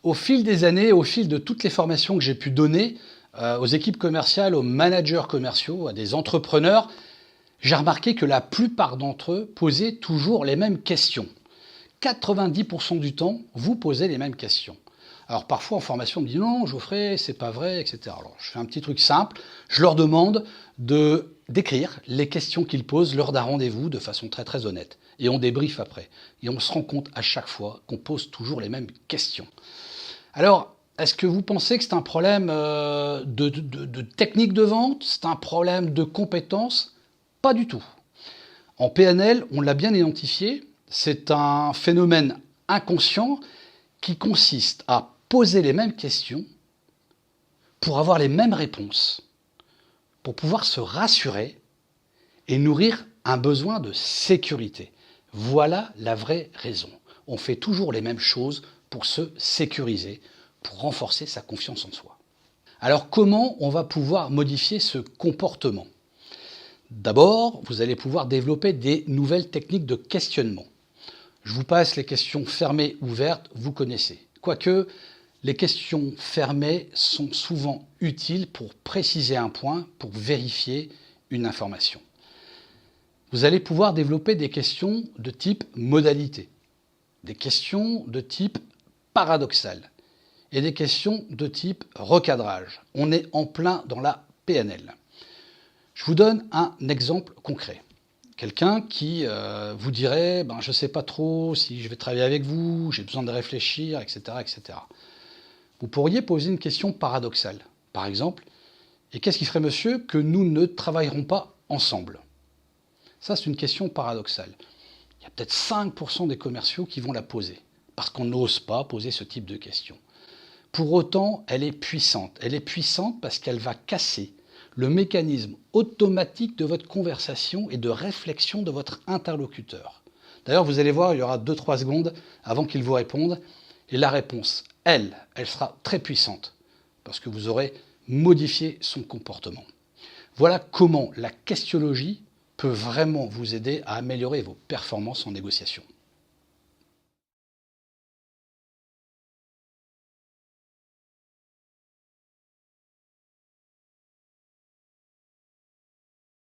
Au fil des années, au fil de toutes les formations que j'ai pu donner aux équipes commerciales, aux managers commerciaux, à des entrepreneurs, j'ai remarqué que la plupart d'entre eux posaient toujours les mêmes questions. 90% du temps, vous posez les mêmes questions. Alors parfois en formation, on me dit non, Geoffrey, c'est pas vrai, etc. Alors je fais un petit truc simple, je leur demande d'écrire les questions qu'ils posent lors d'un rendez-vous de façon très très honnête. Et on débriefe après. Et on se rend compte à chaque fois qu'on pose toujours les mêmes questions. Alors, est-ce que vous pensez que c'est un problème de technique de vente? C'est un problème de compétence? Pas du tout. En PNL, on l'a bien identifié, c'est un phénomène inconscient qui consiste à poser les mêmes questions pour avoir les mêmes réponses, pour pouvoir se rassurer et nourrir un besoin de sécurité. Voilà la vraie raison. On fait toujours les mêmes choses pour se sécuriser, pour renforcer sa confiance en soi. Alors comment on va pouvoir modifier ce comportement? D'abord, vous allez pouvoir développer des nouvelles techniques de questionnement. Je vous passe les questions fermées, ouvertes, vous connaissez. Quoique, les questions fermées sont souvent utiles pour préciser un point, pour vérifier une information. Vous allez pouvoir développer des questions de type modalité, des questions de type paradoxal et des questions de type recadrage. On est en plein dans la PNL. Je vous donne un exemple concret. Quelqu'un qui vous dirait je ne sais pas trop si je vais travailler avec vous, j'ai besoin de réfléchir, etc., etc. Vous pourriez poser une question paradoxale. Par exemple, et qu'est-ce qui ferait monsieur que nous ne travaillerons pas ensemble? Ça, c'est une question paradoxale. Il y a peut-être 5% des commerciaux qui vont la poser, parce qu'on n'ose pas poser ce type de question. Pour autant, elle est puissante. Elle est puissante parce qu'elle va casser le mécanisme automatique de votre conversation et de réflexion de votre interlocuteur. D'ailleurs, vous allez voir, il y aura 2-3 secondes avant qu'il vous réponde. Et la réponse, elle sera très puissante parce que vous aurez modifié son comportement. Voilà comment la questiologie peut vraiment vous aider à améliorer vos performances en négociation.